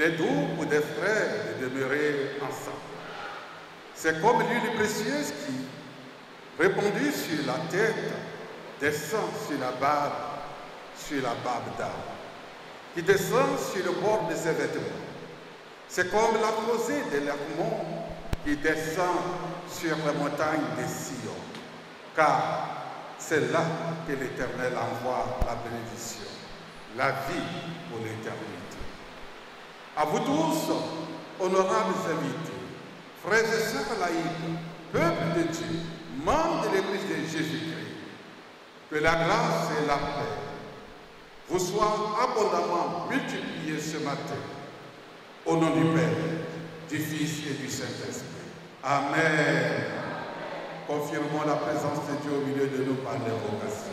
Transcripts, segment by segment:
est doux pour des frères de demeurer ensemble. C'est comme l'huile précieuse qui, répandue sur la tête, descend sur la barbe d'Aaron, qui descend sur le bord de ses vêtements. C'est comme la rosée de l'Hermon qui descend sur les montagnes de Sion, car c'est là que l'Éternel envoie la bénédiction, la vie pour l'éternité. À vous tous, honorables invités, frères et sœurs laïcs, peuple de Dieu, membres de l'Église de Jésus-Christ, que la grâce et la paix vous soient abondamment multipliées ce matin, au nom du Père, du Fils et du Saint-Esprit. Amen. Confirmons la présence de Dieu au milieu de nous par l'invocation.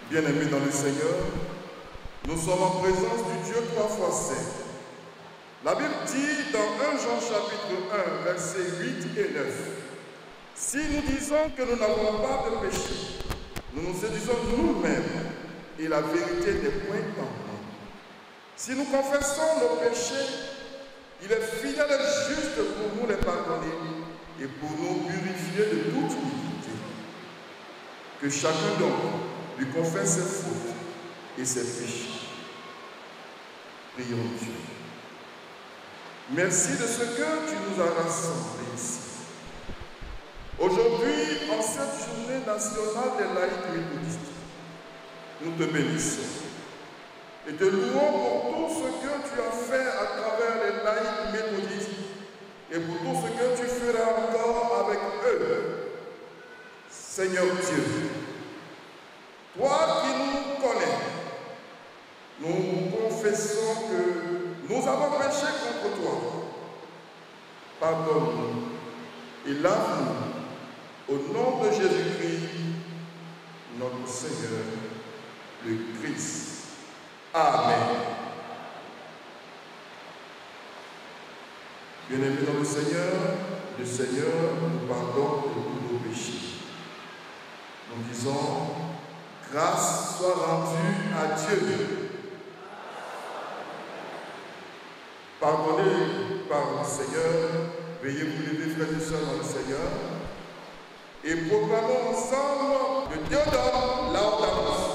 Bien-aimés dans le Seigneur, nous sommes en présence du Dieu trois fois saint. La Bible dit dans 1 Jean chapitre 1, versets 8 et 9, « Si nous disons que nous n'avons pas de péché, nous nous séduisons nous-mêmes et la vérité n'est point en nous. Si nous confessons nos péchés, il est fidèle et juste pour nous les pardonner et pour nous purifier de toute iniquité. Que chacun d'entre lui confesse ses fautes et ses péchés. » Prions Dieu. Merci de ce que tu nous as rassemblés ici. Aujourd'hui, en cette journée nationale des laïcs méthodistes, nous te bénissons et te louons pour tout ce que tu as fait à travers les laïcs méthodistes et pour tout ce que tu feras encore avec eux. Seigneur Dieu, toi qui nous connais, nous confessons que nous avons péché contre toi. Pardonne-nous et lave-nous au nom de Jésus-Christ, notre Seigneur, le Christ. Amen. Bien-aimés dans le Seigneur nous pardonne de tous nos péchés. Nous disons, grâce soit rendue à Dieu. Pardonnez par le Seigneur, veuillez vous lever, frères et sœurs, dans le Seigneur, et proclamons ensemble le Théodore Laudamus.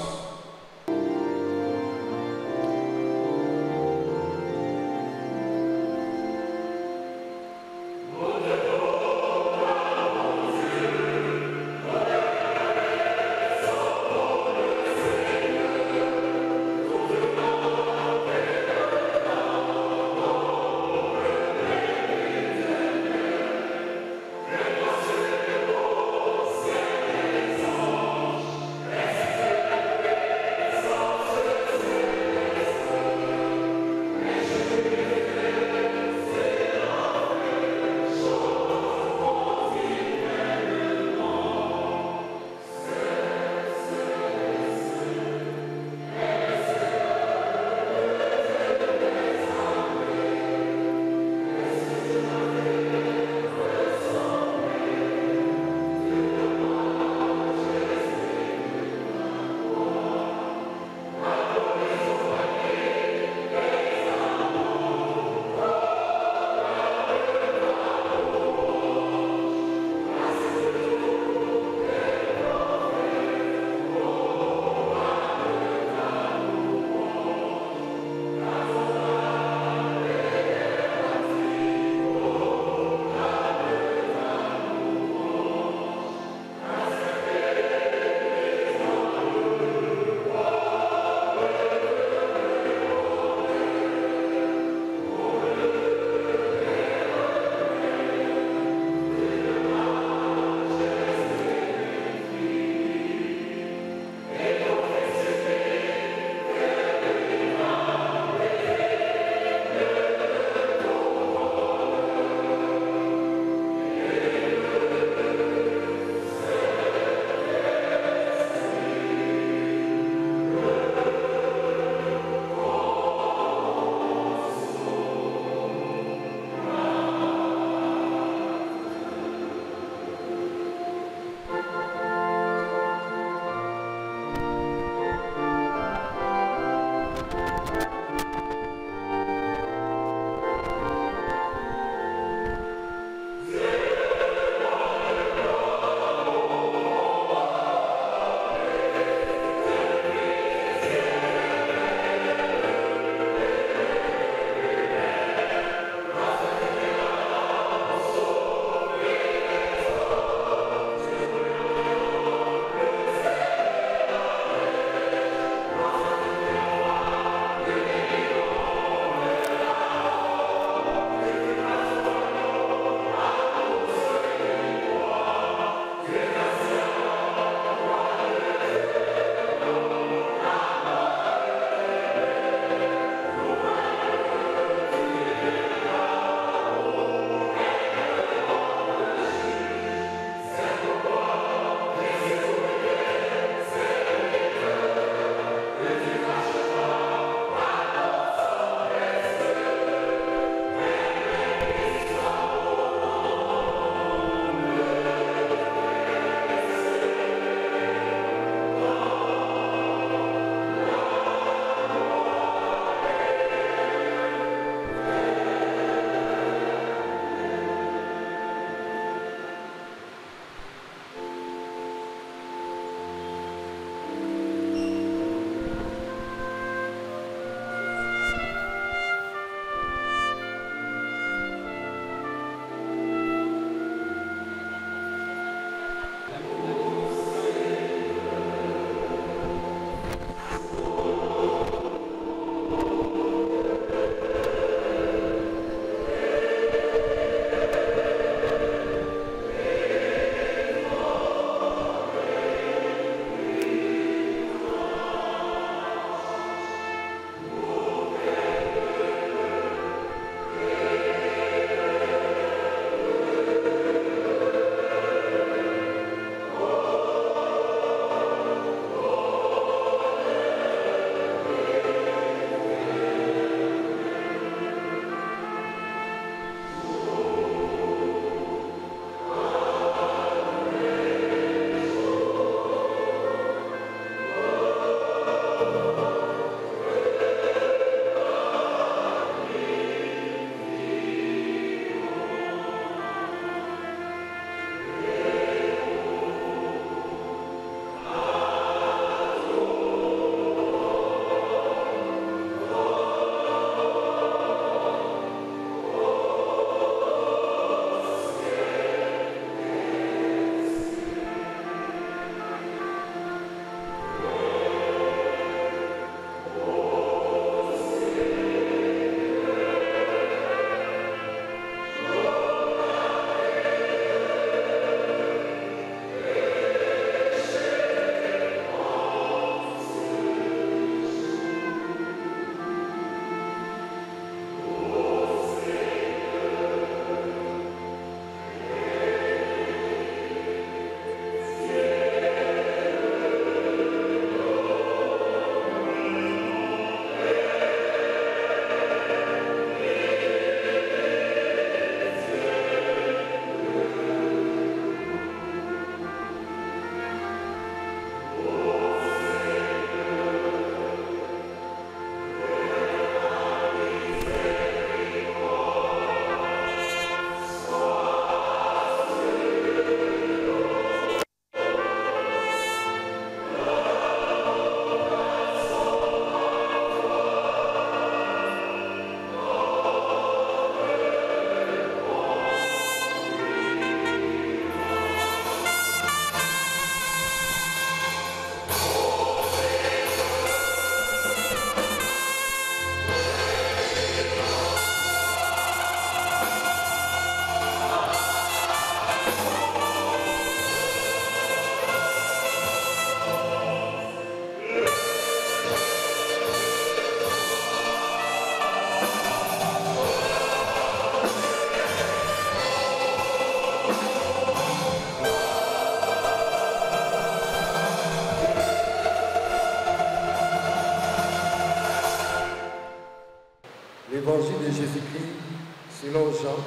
selon Jean,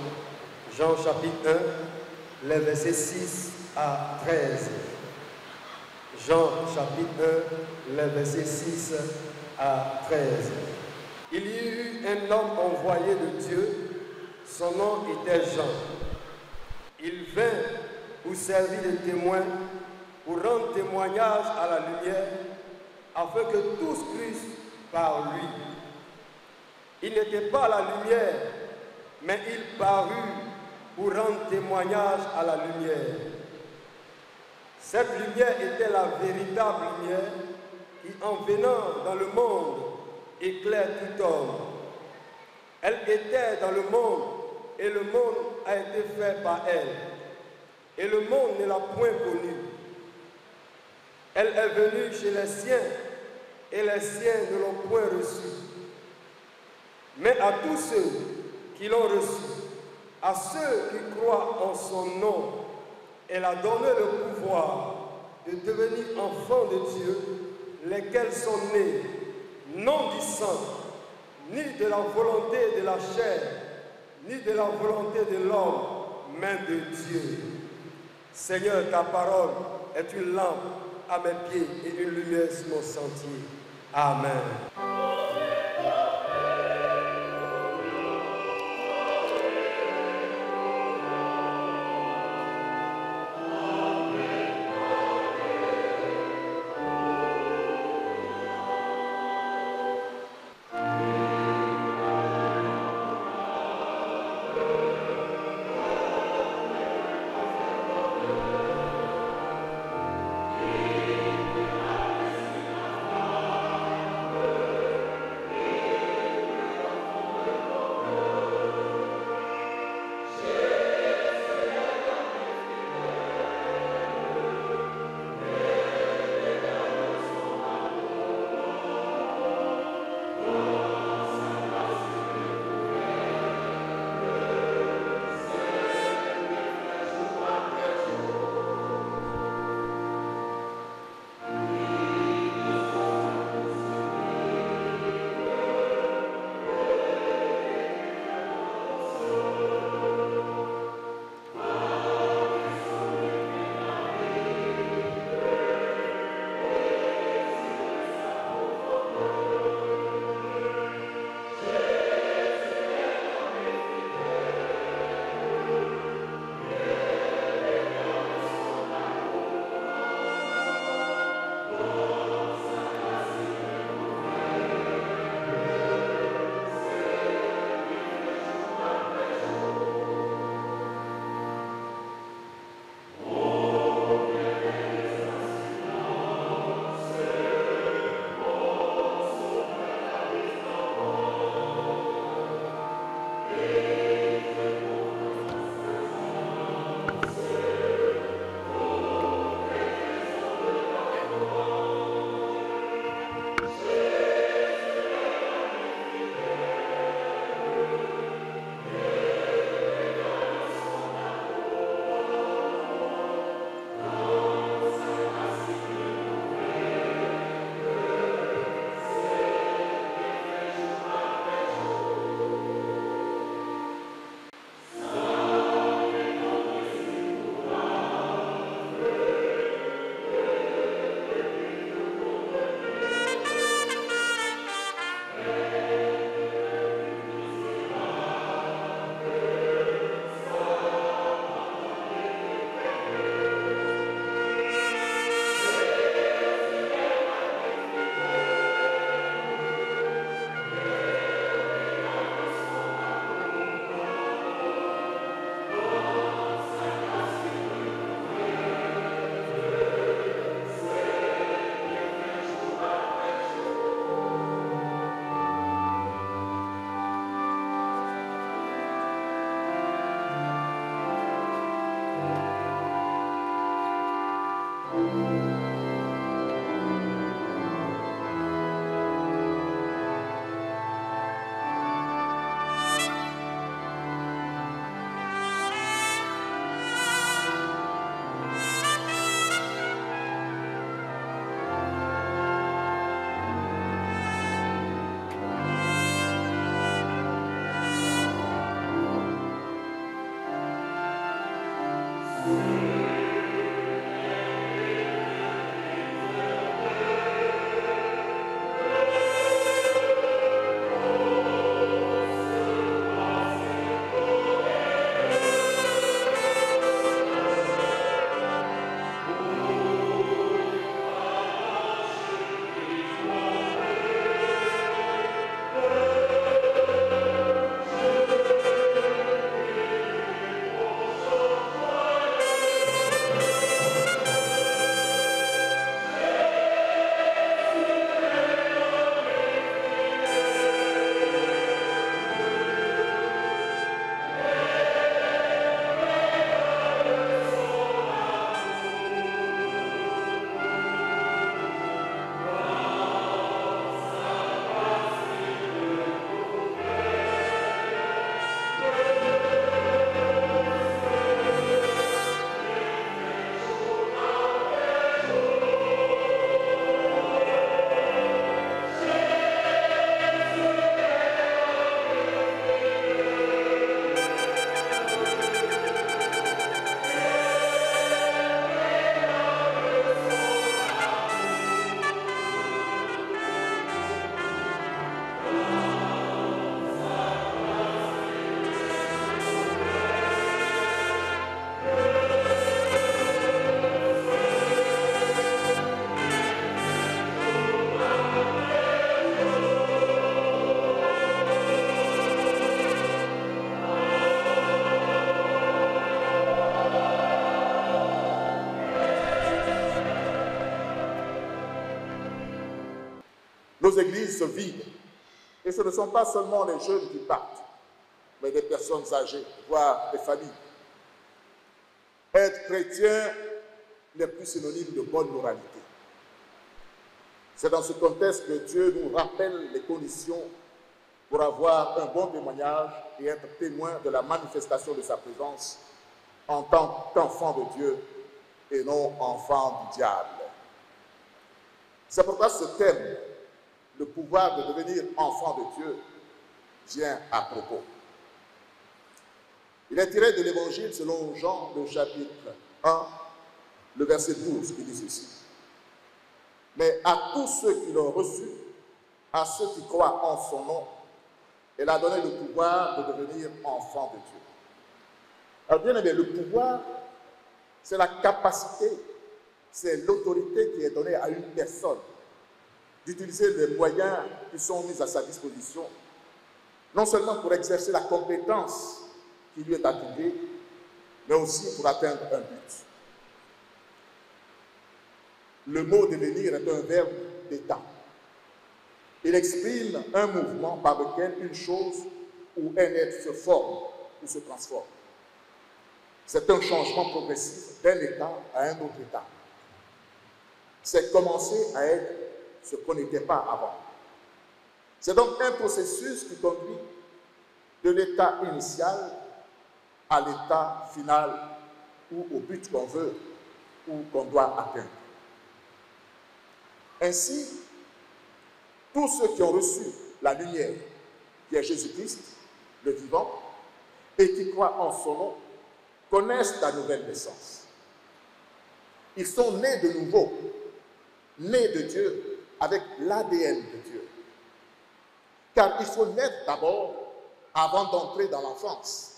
Jean chapitre 1, les versets 6 à 13. Jean chapitre 1, les versets 6 à 13. Il y eut un homme envoyé de Dieu, son nom était Jean. Il vint pour servir de témoin, pour rendre témoignage à la lumière, afin que tous crissent par lui. Il n'était pas la lumière, mais il parut pour rendre témoignage à la lumière. Cette lumière était la véritable lumière qui, en venant dans le monde, éclaire tout homme. Elle était dans le monde et le monde a été fait par elle. Et le monde ne l'a point connue. Elle est venue chez les siens et les siens ne l'ont point reçue. Mais à tous ceux qui l'ont reçue, à ceux qui croient en son nom, elle a donné le pouvoir de devenir enfants de Dieu, lesquels sont nés, non du sang, ni de la volonté de la chair, ni de la volonté de l'homme, mais de Dieu. Seigneur, ta parole est une lampe à mes pieds et une lumière sur mon sentier. Amen. églises se vident. Et ce ne sont pas seulement les jeunes qui partent, mais des personnes âgées, voire des familles. Être chrétien n'est plus synonyme de bonne moralité. C'est dans ce contexte que Dieu nous rappelle les conditions pour avoir un bon témoignage et être témoin de la manifestation de sa présence en tant qu'enfant de Dieu et non enfant du diable. C'est pourquoi ce thème, le pouvoir de devenir enfant de Dieu, vient à propos. Il est tiré de l'Évangile selon Jean, le chapitre 1, le verset 12, qui dit ceci. Mais à tous ceux qui l'ont reçu, à ceux qui croient en son nom, il a donné le pouvoir de devenir enfant de Dieu. Alors bien aimé, le pouvoir, c'est la capacité, c'est l'autorité qui est donnée à une personne d'utiliser les moyens qui sont mis à sa disposition, non seulement pour exercer la compétence qui lui est attribuée, mais aussi pour atteindre un but. Le mot devenir est un verbe d'état. Il exprime un mouvement par lequel une chose ou un être se forme ou se transforme. C'est un changement progressif d'un état à un autre état. C'est commencer à être ce qu'on n'était pas avant. C'est donc un processus qui conduit de l'état initial à l'état final ou au but qu'on veut ou qu'on doit atteindre. Ainsi, tous ceux qui ont reçu la lumière, qui est Jésus-Christ, le vivant, et qui croient en son nom, connaissent la nouvelle naissance. Ils sont nés de nouveau, nés de Dieu, avec l'ADN de Dieu. Car il faut naître d'abord avant d'entrer dans l'enfance.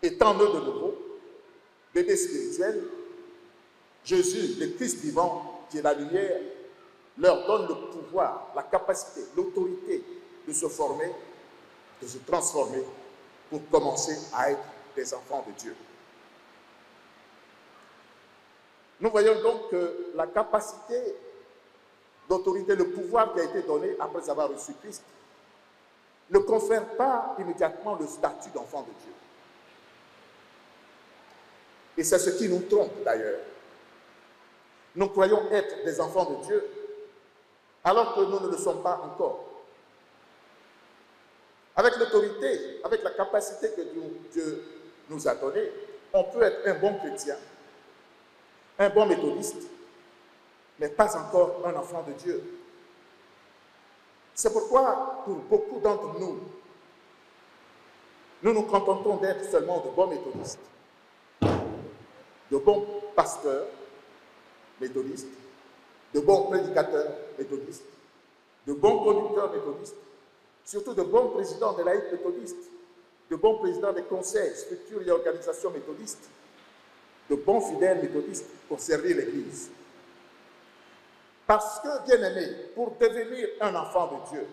Étant nés de nouveau, bébé spirituel, Jésus, le Christ vivant, qui est la lumière, leur donne le pouvoir, la capacité, l'autorité de se former, de se transformer pour commencer à être des enfants de Dieu. Nous voyons donc que la capacité d'autorité, le pouvoir qui a été donné après avoir reçu Christ, ne confère pas immédiatement le statut d'enfant de Dieu. Et c'est ce qui nous trompe d'ailleurs. Nous croyons être des enfants de Dieu, alors que nous ne le sommes pas encore. Avec l'autorité, avec la capacité que Dieu nous a donnée, on peut être un bon chrétien, un bon méthodiste, mais pas encore un enfant de Dieu. C'est pourquoi, pour beaucoup d'entre nous, nous nous contentons d'être seulement de bons méthodistes, de bons pasteurs méthodistes, de bons prédicateurs méthodistes, de bons conducteurs méthodistes, surtout de bons présidents des laïcs méthodistes, de bons présidents des conseils, structures et organisations méthodistes, de bons fidèles méthodistes pour servir l'Église. Parce que, bien-aimés, pour devenir un enfant de Dieu,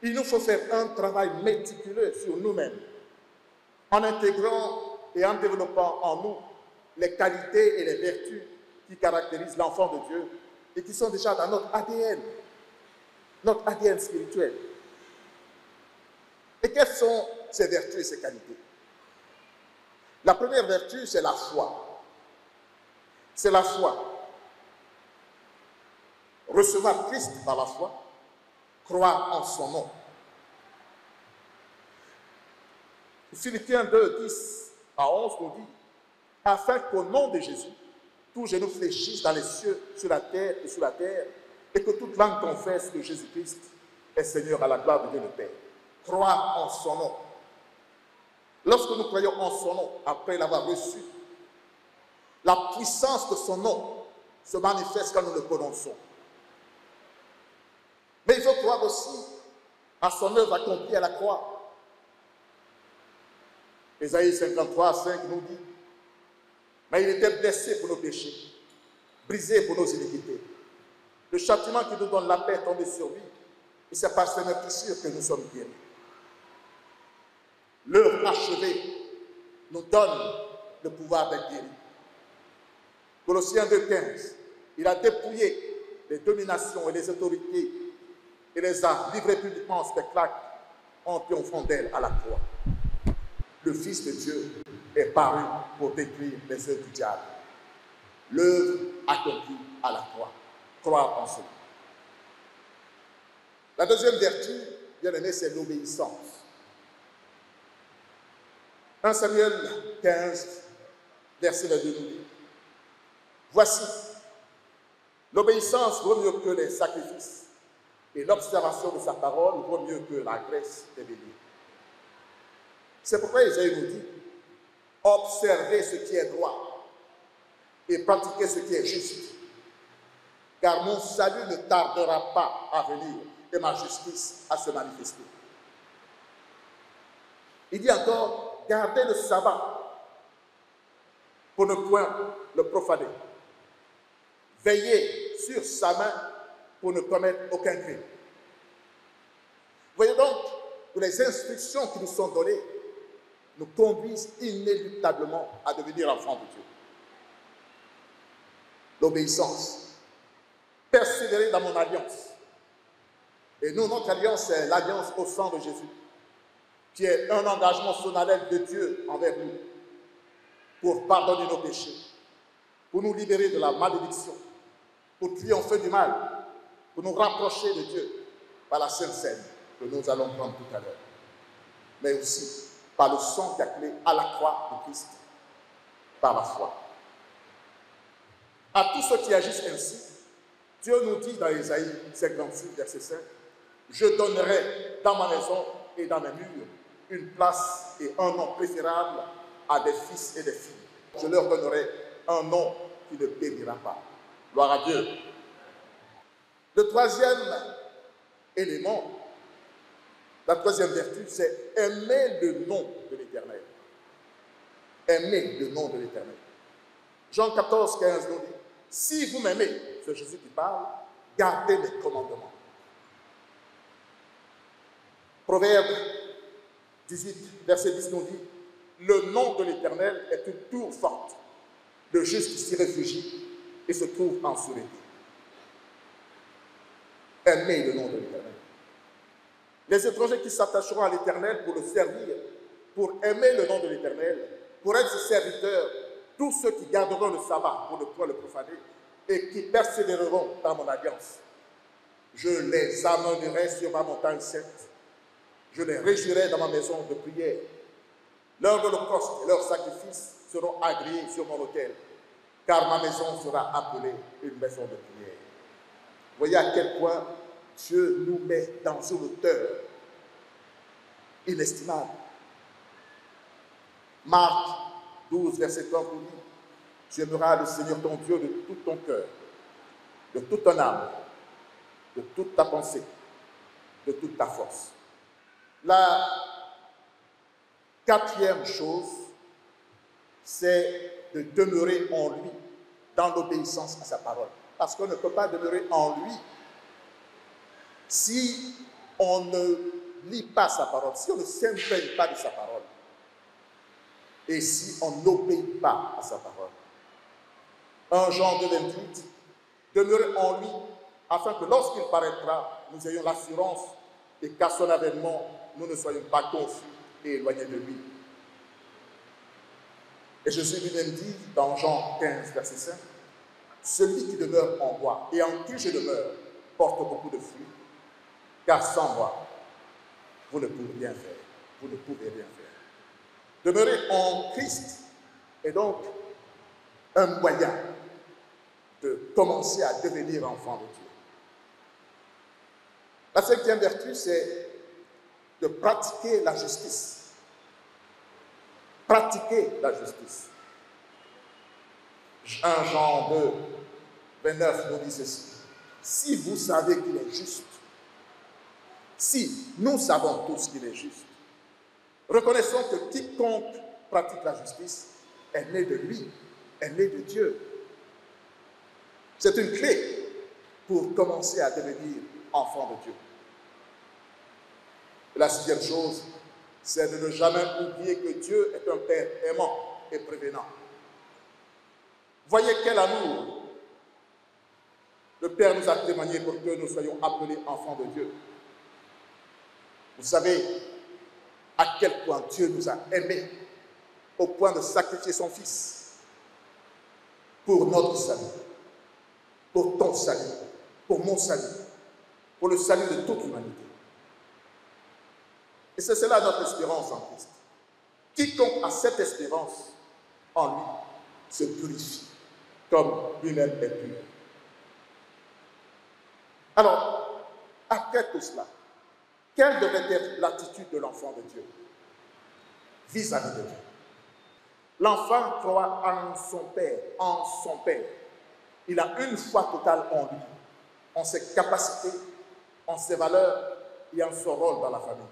il nous faut faire un travail méticuleux sur nous-mêmes, en intégrant et en développant en nous les qualités et les vertus qui caractérisent l'enfant de Dieu et qui sont déjà dans notre ADN spirituel. Et quelles sont ces vertus et ces qualités? La première vertu, c'est la foi. C'est la foi. Recevoir Christ par la foi, croire en son nom. Philippiens 2, 10 à 11 nous dit, afin qu'au nom de Jésus, tous genou fléchissent dans les cieux, sur la terre et sous la terre, et que toute langue confesse que Jésus-Christ est Seigneur à la gloire de Dieu le Père. Croire en son nom. Lorsque nous croyons en son nom, après l'avoir reçu, la puissance de son nom se manifeste quand nous le prononçons. Mais il faut croire aussi à son œuvre accomplie à la croix. Ésaïe 53, 5 nous dit, mais il était blessé pour nos péchés, brisé pour nos iniquités. Le châtiment qui nous donne la paix est tombé sur lui, et c'est par ses meurtrissures que nous sommes guéris. L'œuvre achevée nous donne le pouvoir d'être guéris. Colossiens 2,15, il a dépouillé les dominations et les autorités et les a livrés publiquement en spectacle en triomphant d'elle à la croix. Le Fils de Dieu est paru pour détruire les œuvres du diable. L'œuvre accomplie à la croix. Croire en cela. La deuxième vertu, bien aimé, c'est l'obéissance. 1 Samuel 15, verset 22 nous dit, voici, l'obéissance vaut mieux que les sacrifices et l'observation de sa parole vaut mieux que la graisse des béliers. C'est pourquoi Isaïe nous dit, observez ce qui est droit et pratiquez ce qui est juste, car mon salut ne tardera pas à venir et ma justice à se manifester. Il dit encore, gardez le sabbat pour ne point le profaner. Veillez sur sa main pour ne commettre aucun crime. Voyez donc que les instructions qui nous sont données nous conduisent inéluctablement à devenir enfants de Dieu. L'obéissance. Persévérer dans mon alliance. Et nous, notre alliance, c'est l'alliance au sang de Jésus, qui est un engagement solennel de Dieu envers nous, pour pardonner nos péchés, pour nous libérer de la malédiction, pour triompher du mal, pour nous rapprocher de Dieu par la Sainte Seine que nous allons prendre tout à l'heure, mais aussi par le sang qui a clé à la croix de Christ, par la foi. À tous ceux qui agissent ainsi, Dieu nous dit dans Ésaïe 56, verset 5, « Je donnerai dans ma maison et dans mes murs une place et un nom préférable à des fils et des filles. Je leur donnerai un nom qui ne périra pas. » Gloire à Dieu. Le troisième élément, la troisième vertu, c'est aimer le nom de l'Éternel. Aimer le nom de l'Éternel. Jean 14, 15 nous dit, « Si vous m'aimez, c'est Jésus qui parle, gardez mes commandements. » Proverbe 18, verset 10 nous dit, « Le nom de l'Éternel est une tour forte. Le juste s'y réfugie et se trouve en sûreté. » Aimez le nom de l'Éternel. Les étrangers qui s'attacheront à l'Éternel pour le servir, pour aimer le nom de l'Éternel, pour être ses serviteurs, tous ceux qui garderont le sabbat pour ne point le profaner et qui persévéreront dans mon alliance, je les amènerai sur ma montagne sainte. Je les réjouirai dans ma maison de prière. Leurs holocaustes et leurs sacrifices seront agréés sur mon autel, car ma maison sera appelée une maison de prière. Voyez à quel point Dieu nous met dans une hauteur inestimable. Marc 12, verset 30 nous dit, « Tu aimeras le Seigneur ton Dieu de tout ton cœur, de toute ton âme, de toute ta pensée, de toute ta force. » La quatrième chose, c'est de demeurer en lui, dans l'obéissance à sa parole. Parce qu'on ne peut pas demeurer en lui si on ne lit pas sa parole, si on ne s'imprègne pas de sa parole, et si on n'obéit pas à sa parole. 1 Jean 2, 28, demeurez en lui, afin que lorsqu'il paraîtra, nous ayons l'assurance et qu'à son avènement, nous ne soyons pas confus et éloignés de lui. Et Jésus lui-même dit dans Jean 15, verset 5, « Celui qui demeure en moi et en qui je demeure porte beaucoup de fruits, car sans moi, vous ne pouvez rien faire. Vous ne pouvez rien faire. » Demeurer en Christ est donc un moyen de commencer à devenir enfant de Dieu. La cinquième vertu, c'est de pratiquer la justice. Pratiquer la justice. 1 Jean 2, 29 nous dit ceci. Si vous savez qu'il est juste, si nous savons tous qu'il est juste, reconnaissons que quiconque pratique la justice est né de lui, est né de Dieu. C'est une clé pour commencer à devenir enfant de Dieu. Et la sixième chose, c'est de ne jamais oublier que Dieu est un Père aimant et prévenant. Voyez quel amour le Père nous a témoigné pour que nous soyons appelés enfants de Dieu. Vous savez à quel point Dieu nous a aimés au point de sacrifier son Fils pour notre salut, pour ton salut, pour mon salut, pour le salut de toute l'humanité. Et c'est cela notre espérance en Christ. Quiconque a cette espérance en lui se purifie, comme lui-même est pur. Alors, après tout cela, quelle devrait être l'attitude de l'enfant de Dieu vis-à-vis de Dieu? L'enfant croit en son Père, en son Père. Il a une foi totale en lui, en ses capacités, en ses valeurs et en son rôle dans la famille.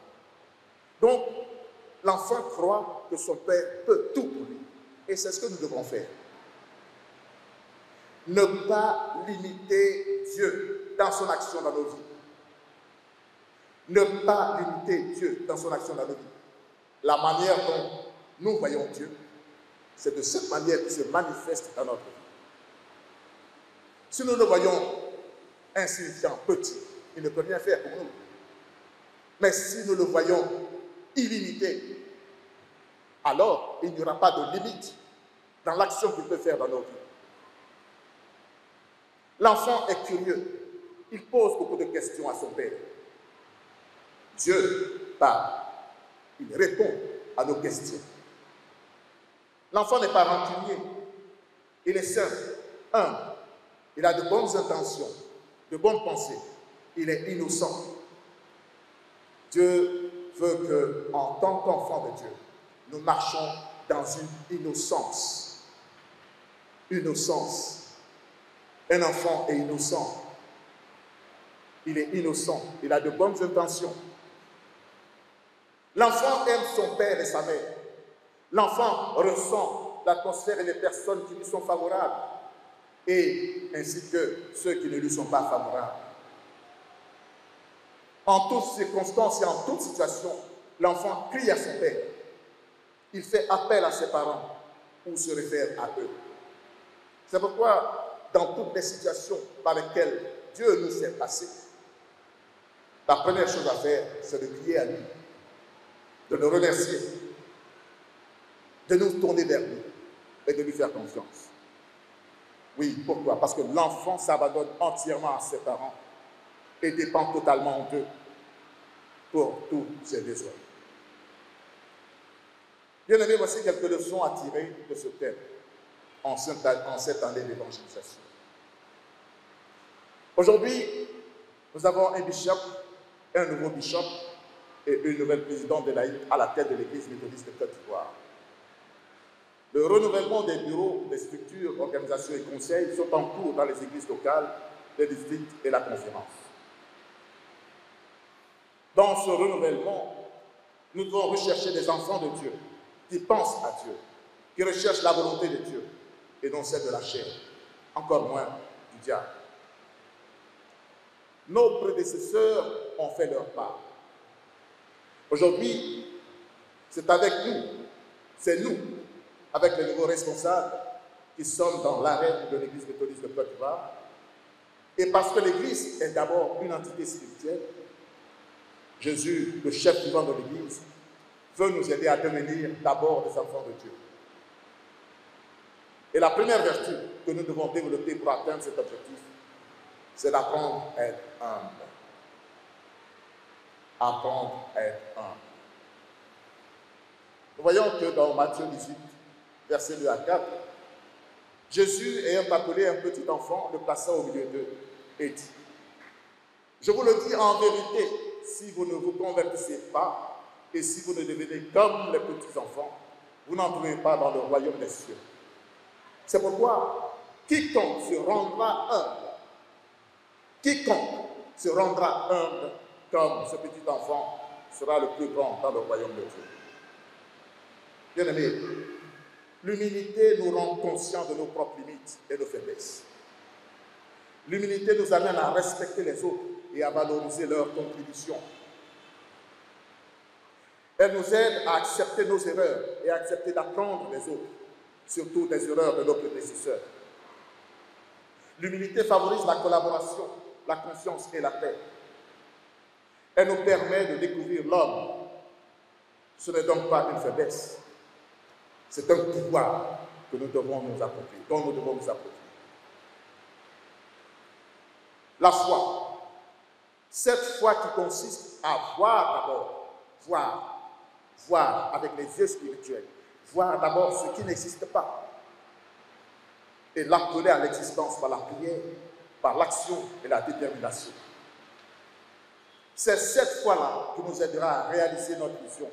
Donc, l'enfant croit que son Père peut tout pour lui. Et c'est ce que nous devons faire. Ne pas limiter Dieu dans son action dans nos vies. Ne pas limiter Dieu dans son action dans nos vies. La manière dont nous voyons Dieu, c'est de cette manière qu'il se manifeste dans notre vie. Si nous le voyons insignifiant, petit, il ne peut rien faire pour nous. Mais si nous le voyons illimité, alors il n'y aura pas de limite dans l'action qu'il peut faire dans nos vies. L'enfant est curieux. Il pose beaucoup de questions à son père. Dieu parle. Il répond à nos questions. L'enfant n'est pas rancunier. Il est simple, humble. Il a de bonnes intentions, de bonnes pensées. Il est innocent. Dieu veut que, en tant qu'enfant de Dieu, nous marchions dans une innocence. Innocence. Un enfant est innocent. Il est innocent. Il a de bonnes intentions. L'enfant aime son père et sa mère. L'enfant ressent l'atmosphère et les personnes qui lui sont favorables, et ainsi que ceux qui ne lui sont pas favorables. En toutes circonstances et en toute situation, l'enfant crie à son père. Il fait appel à ses parents ou se réfère à eux. C'est pourquoi, dans toutes les situations par lesquelles Dieu nous fait passer, la première chose à faire, c'est de crier à lui, de le remercier, de nous tourner vers lui et de lui faire confiance. Oui, pourquoi? Parce que l'enfant s'abandonne entièrement à ses parents et dépend totalement d'eux pour tous ses besoins. Bien aimé, voici quelques leçons à tirer de ce thème en cette année d'évangélisation. Aujourd'hui, nous avons un bishop, un nouveau bishop et une nouvelle présidente de laïque à la tête de l'Église méthodiste de Côte d'Ivoire. Le renouvellement des bureaux, des structures, organisations et conseils sont en cours dans les églises locales, les districts et la conférence. Dans ce renouvellement, nous devons rechercher des enfants de Dieu qui pensent à Dieu, qui recherchent la volonté de Dieu et non celle de la chair, encore moins du diable. Nos prédécesseurs ont fait leur part. Aujourd'hui, c'est avec nous, c'est nous, avec les nouveaux responsables qui sommes dans l'arène de l'Église méthodiste de Côte d'Ivoire. Et parce que l'Église est d'abord une entité spirituelle, Jésus, le chef vivant de l'Église, veut nous aider à devenir d'abord des enfants de Dieu. Et la première vertu que nous devons développer pour atteindre cet objectif, c'est d'apprendre à être humble. Apprendre à être humble. Nous voyons que dans Matthieu 18, verset 2 à 4, Jésus, ayant appelé un petit enfant, le plaça au milieu d'eux et dit: je vous le dis en vérité, si vous ne vous convertissez pas et si vous ne devenez comme les petits enfants, vous n'entrerez pas dans le royaume des cieux. C'est pourquoi quiconque se rendra humble comme ce petit enfant sera le plus grand dans le royaume de Dieu. Bien-aimés, l'humilité nous rend conscients de nos propres limites et de nos faiblesses. L'humilité nous amène à respecter les autres et à valoriser leurs contributions. Elle nous aide à accepter nos erreurs et à accepter d'apprendre des autres, surtout des erreurs de nos prédécesseurs. L'humilité favorise la collaboration, la confiance et la paix. Elle nous permet de découvrir l'homme. Ce n'est donc pas une faiblesse. C'est un pouvoir que nous devons nous approprier, dont nous devons nous approprier. La foi. Cette foi qui consiste à voir d'abord, voir avec les yeux spirituels, voir d'abord ce qui n'existe pas et l'appeler à l'existence par la prière, par l'action et la détermination. C'est cette foi-là qui nous aidera à réaliser notre vision.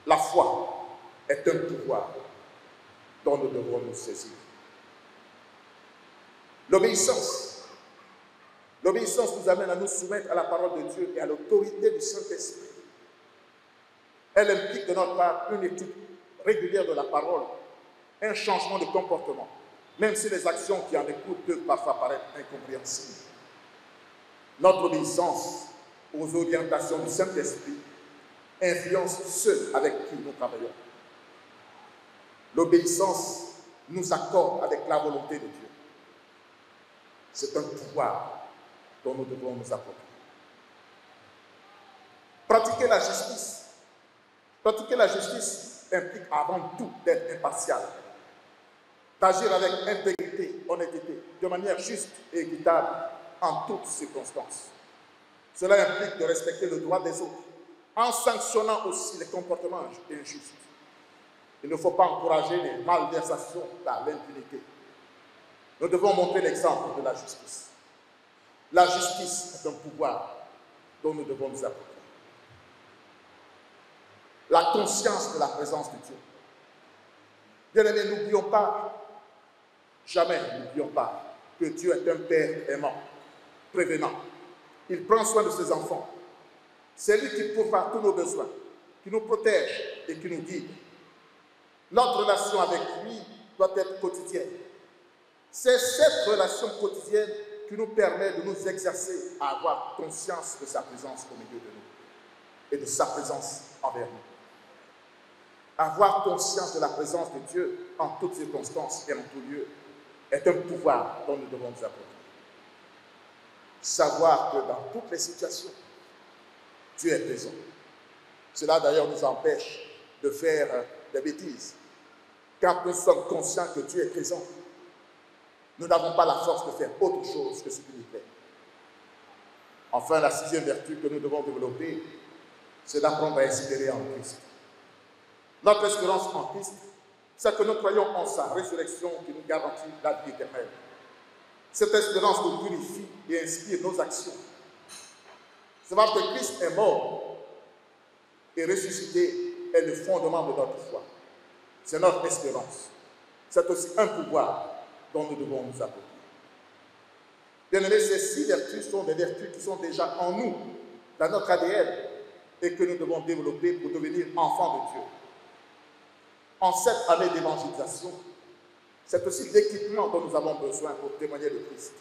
La foi est un pouvoir dont nous devrons nous saisir. L'obéissance. L'obéissance nous amène à nous soumettre à la parole de Dieu et à l'autorité du Saint-Esprit. Elle implique de notre part une étude régulière de la parole, un changement de comportement, même si les actions qui en découlent peuvent parfois paraître incompréhensibles. Notre obéissance aux orientations du Saint-Esprit influence ceux avec qui nous travaillons. L'obéissance nous accorde avec la volonté de Dieu. C'est un pouvoir dont nous devons nous approprier. Pratiquer la justice. Pratiquer la justice implique avant tout d'être impartial, d'agir avec intégrité, honnêteté, de manière juste et équitable en toutes circonstances. Cela implique de respecter le droit des autres, en sanctionnant aussi les comportements injustes. Il ne faut pas encourager les malversations par l'impunité. Nous devons montrer l'exemple de la justice. La justice est un pouvoir dont nous devons nous approprier. La conscience de la présence de Dieu. Bien-aimés, n'oublions pas, jamais n'oublions pas que Dieu est un Père aimant, prévenant. Il prend soin de ses enfants. C'est lui qui pourvoit tous nos besoins, qui nous protège et qui nous guide. Notre relation avec lui doit être quotidienne. C'est cette relation quotidienne qui nous permet de nous exercer à avoir conscience de sa présence au milieu de nous et de sa présence envers nous. Avoir conscience de la présence de Dieu en toutes circonstances et en tout lieu est un pouvoir dont nous devons nous approprier. Savoir que dans toutes les situations, Dieu est présent. Cela d'ailleurs nous empêche de faire des bêtises. Quand nous sommes conscients que Dieu est présent, nous n'avons pas la force de faire autre chose que ce qui nous plaît. Enfin, la sixième vertu que nous devons développer, c'est d'apprendre à espérer en Christ. Notre espérance en Christ, c'est que nous croyons en sa résurrection qui nous garantit la vie éternelle. Cette espérance nous purifie et inspire nos actions. C'est parce que Christ est mort et ressuscité est le fondement de notre foi. C'est notre espérance. C'est aussi un pouvoir dont nous devons nous approprier. Bien-aimés, ces 6 vertus sont des vertus qui sont déjà en nous, dans notre ADN, et que nous devons développer pour devenir enfants de Dieu. En cette année d'évangélisation, c'est aussi l'équipement dont nous avons besoin pour témoigner de Christ.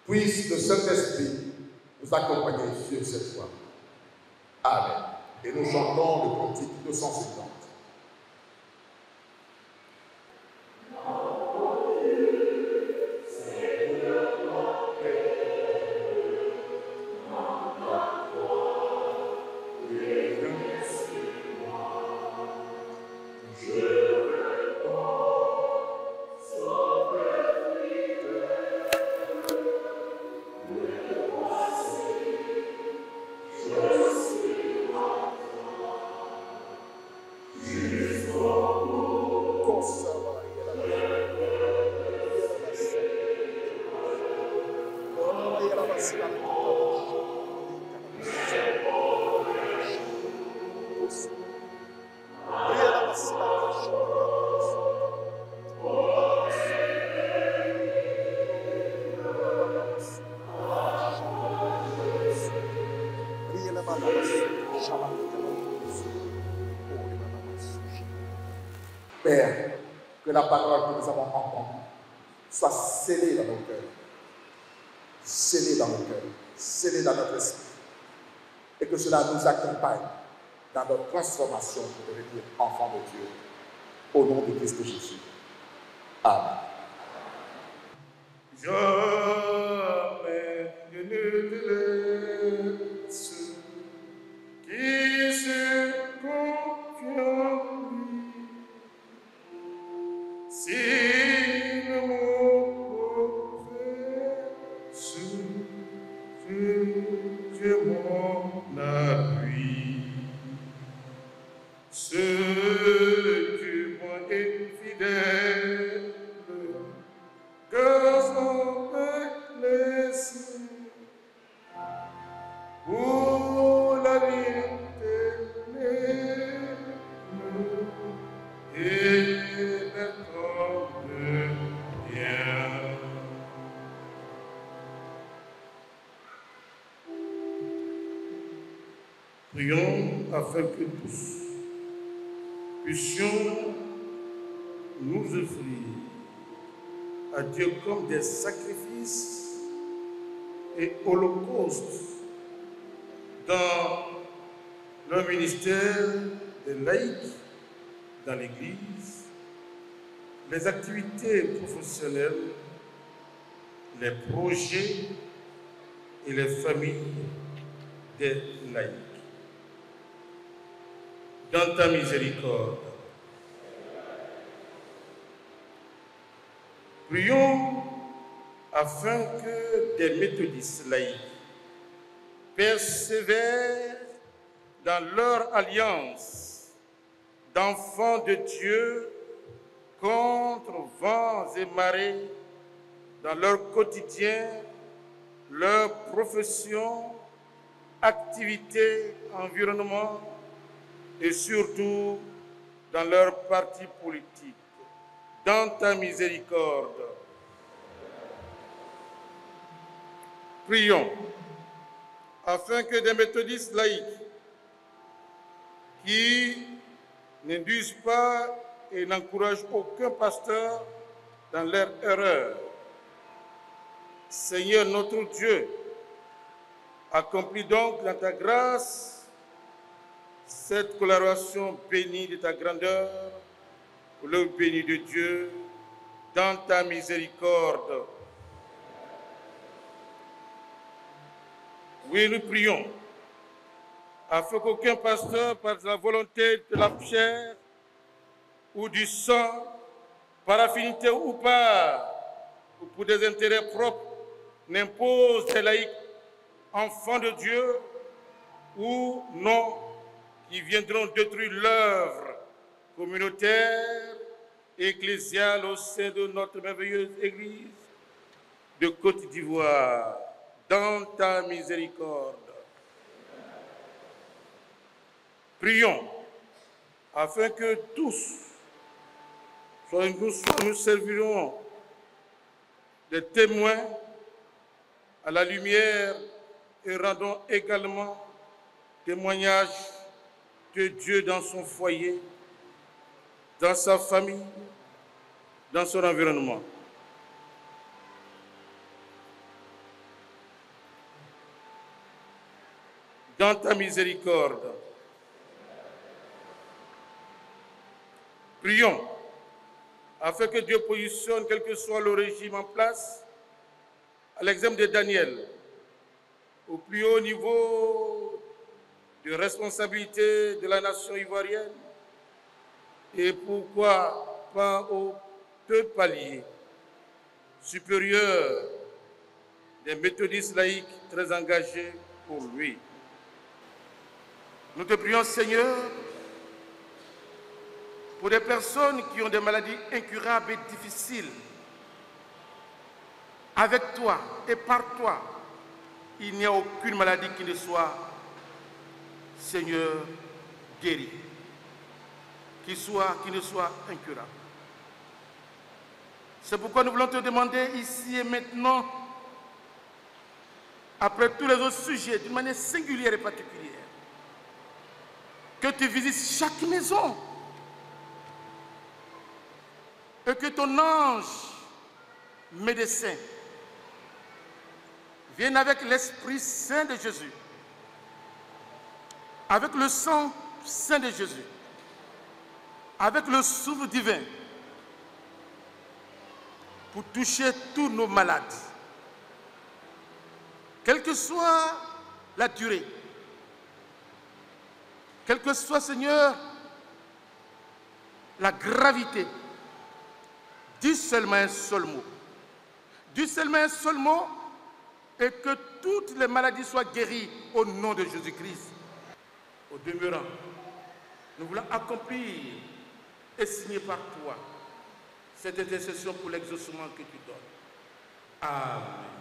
Puisse le Saint-Esprit nous accompagner sur cette voie. Amen. Et nous chantons le cantique 250. Père, que la parole que nous avons entendue soit scellée dans nos cœurs, scellée dans nos cœurs, scellée dans notre esprit, et que cela nous accompagne dans notre transformation pour devenir enfants de Dieu. Au nom de Christ Jésus. Amen. Jamais je ne te laisse, qui se confie en lui. Si le mot professe, je m'en appuie. Ce Dieu bon et fidèle, que son peuple laisse pour la vie éternelle et le temps de bien. Prions afin que tous puissions nous offrir à Dieu comme des sacrifices et holocaustes dans le ministère des laïcs dans l'Église, les activités professionnelles, les projets et les familles des laïcs. Dans ta miséricorde, prions afin que des méthodistes laïcs persévèrent dans leur alliance d'enfants de Dieu contre vents et marées dans leur quotidien, leur profession, activité, environnement et surtout dans leur parti politique. Dans ta miséricorde, prions afin que des méthodistes laïcs qui n'induisent pas et n'encouragent aucun pasteur dans leur erreur, Seigneur notre Dieu, accomplis donc dans ta grâce cette collaboration bénie de ta grandeur, pour le béni de Dieu, dans ta miséricorde. Oui, nous prions, afin qu'aucun pasteur, par la volonté de la chair ou du sang, par affinité ou pas, ou pour des intérêts propres, n'impose des laïcs, enfants de Dieu ou non, qui viendront détruire l'œuvre communautaire et ecclésiale au sein de notre merveilleuse Église de Côte d'Ivoire, dans ta miséricorde. Prions afin que tous, nous servirons de témoins à la lumière et rendons également témoignage de Dieu dans son foyer, dans sa famille, dans son environnement. Dans ta miséricorde, prions afin que Dieu positionne, quel que soit le régime en place, à l'exemple de Daniel, au plus haut niveau de responsabilité de la nation ivoirienne, et pourquoi pas aux 2 paliers supérieurs des méthodistes laïcs très engagés pour lui. Nous te prions, Seigneur, pour des personnes qui ont des maladies incurables et difficiles. Avec toi et par toi, il n'y a aucune maladie qui ne soit, Seigneur, guérie, qui ne soit incurable. C'est pourquoi nous voulons te demander ici et maintenant, après tous les autres sujets, d'une manière singulière et particulière, que tu visites chaque maison et que ton ange médecin vienne avec l'Esprit Saint de Jésus, avec le sang saint de Jésus, avec le souffle divin, pour toucher tous nos malades. Quelle que soit la durée, quelle que soit, Seigneur, la gravité, dis seulement un seul mot. Dis seulement un seul mot et que toutes les maladies soient guéries au nom de Jésus-Christ. Au demeurant, nous voulons accomplir et signer par toi cette intercession pour l'exaucement que tu donnes. Amen.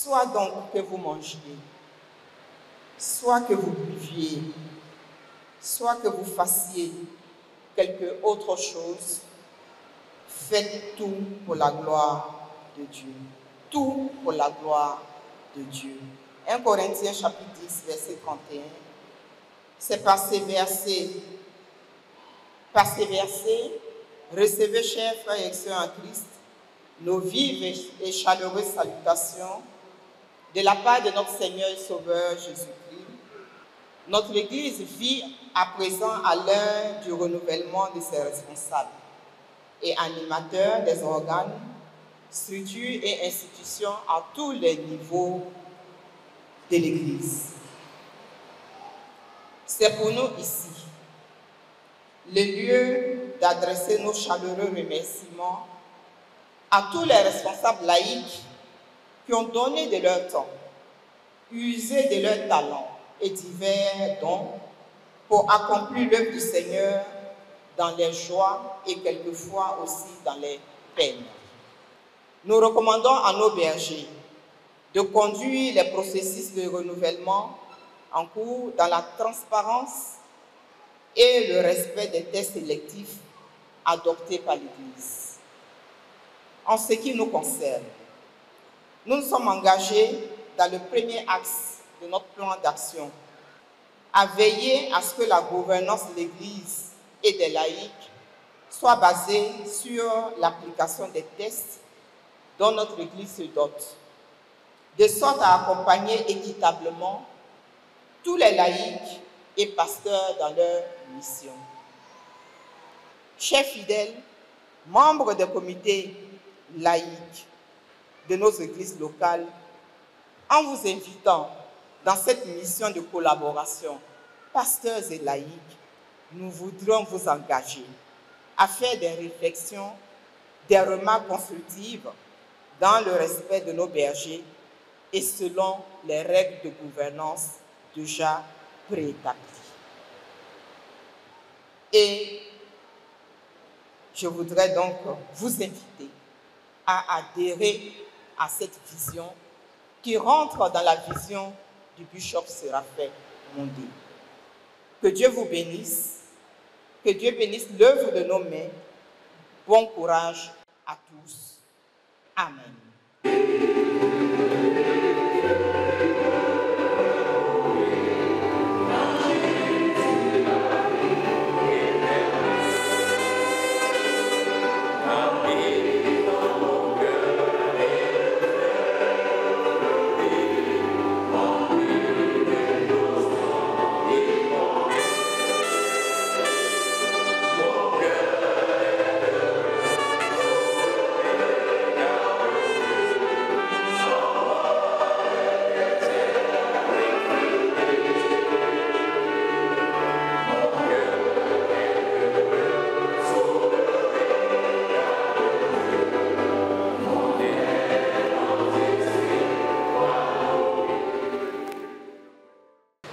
Soit donc que vous mangiez, soit que vous buviez, soit que vous fassiez quelque autre chose, faites tout pour la gloire de Dieu. Tout pour la gloire de Dieu. 1 Corinthiens chapitre 10, verset 31. C'est par ces versets, recevez, chers frères et sœurs en Christ, nos vives et chaleureuses salutations de la part de notre Seigneur et Sauveur Jésus-Christ. Notre Église vit à présent à l'heure du renouvellement de ses responsables et animateurs des organes, structures et institutions à tous les niveaux de l'Église. C'est pour nous ici le lieu d'adresser nos chaleureux remerciements à tous les responsables laïcs qui ont donné de leur temps, usé de leur talent et divers dons pour accomplir l'œuvre du Seigneur dans les joies et quelquefois aussi dans les peines. Nous recommandons à nos bergers de conduire les processus de renouvellement en cours dans la transparence et le respect des tests sélectifs adoptés par l'Église. En ce qui nous concerne, nous nous sommes engagés dans le premier axe de notre plan d'action à veiller à ce que la gouvernance de l'Église et des laïcs soit basée sur l'application des textes dont notre Église se dote, de sorte à accompagner équitablement tous les laïcs et pasteurs dans leur mission. Chers fidèles, membres des comités laïques de nos églises locales, en vous invitant dans cette mission de collaboration, pasteurs et laïcs, nous voudrions vous engager à faire des réflexions, des remarques constructives dans le respect de nos bergers et selon les règles de gouvernance déjà préétablies. Et je voudrais donc vous inviter à adhérer à cette vision qui rentre dans la vision du bishop Séraphin Mondé. Que Dieu vous bénisse, que Dieu bénisse l'œuvre de nos mains. Bon courage à tous. Amen.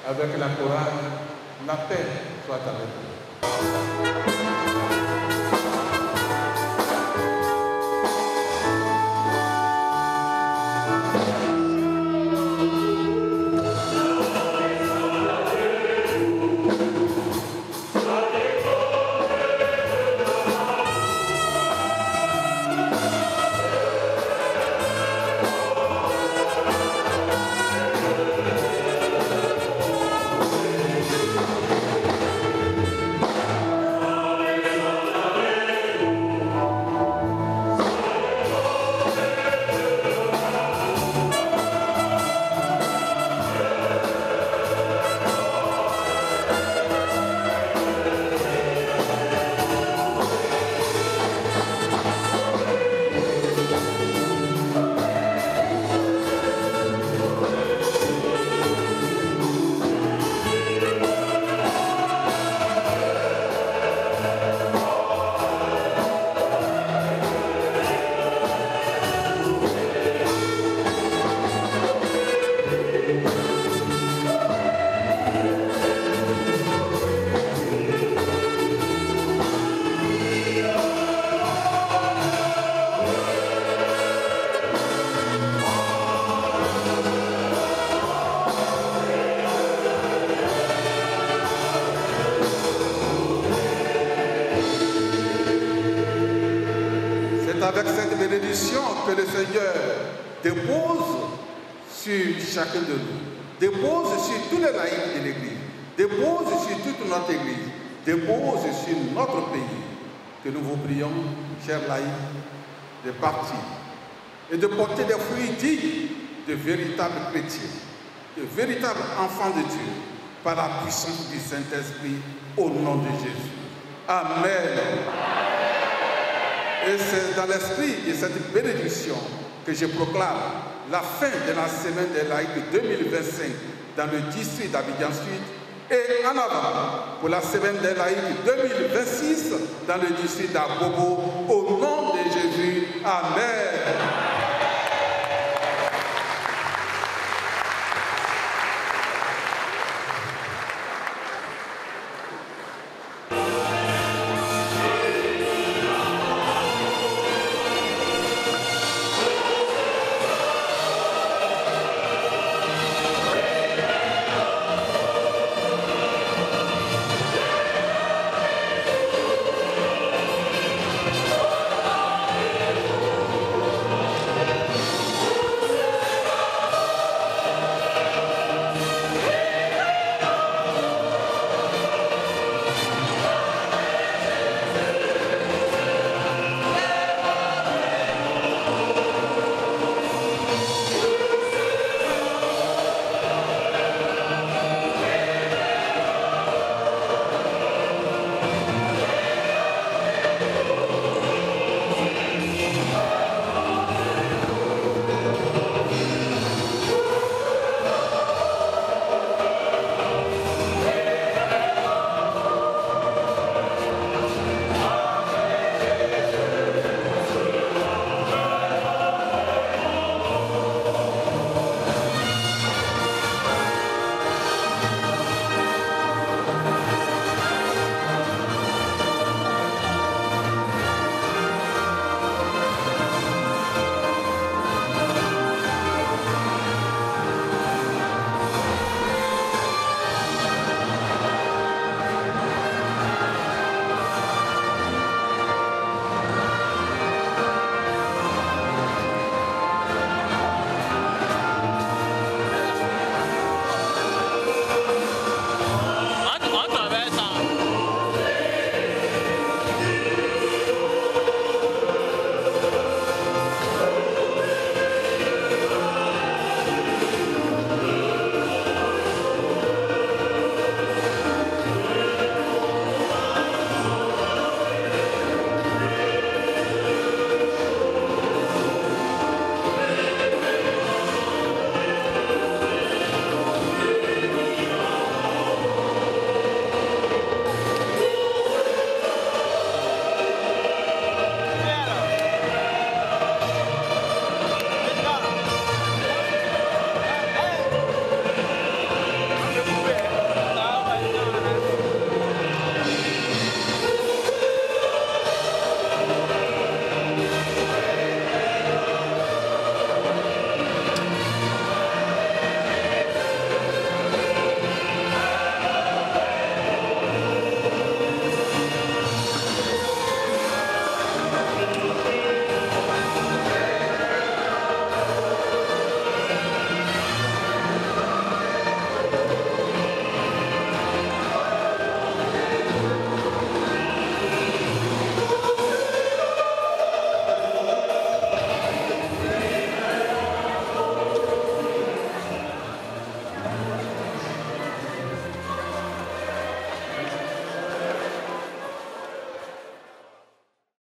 Avec la chorale, la paix soit avec vous. Avec cette bénédiction que le Seigneur dépose sur chacun de nous, dépose sur tous les laïcs de l'Église, dépose sur toute notre Église, dépose sur notre pays, que nous vous prions, chers laïcs, de partir et de porter des fruits dignes de véritables chrétiens, de véritables enfants de Dieu, par la puissance du Saint-Esprit, au nom de Jésus. Amen. Et c'est dans l'esprit de cette bénédiction que je proclame la fin de la semaine des laïcs 2025 dans le district d'Abidjan Sud et en avant pour la semaine des laïcs 2026 dans le district d'Abobo. Au nom de Jésus, Amen.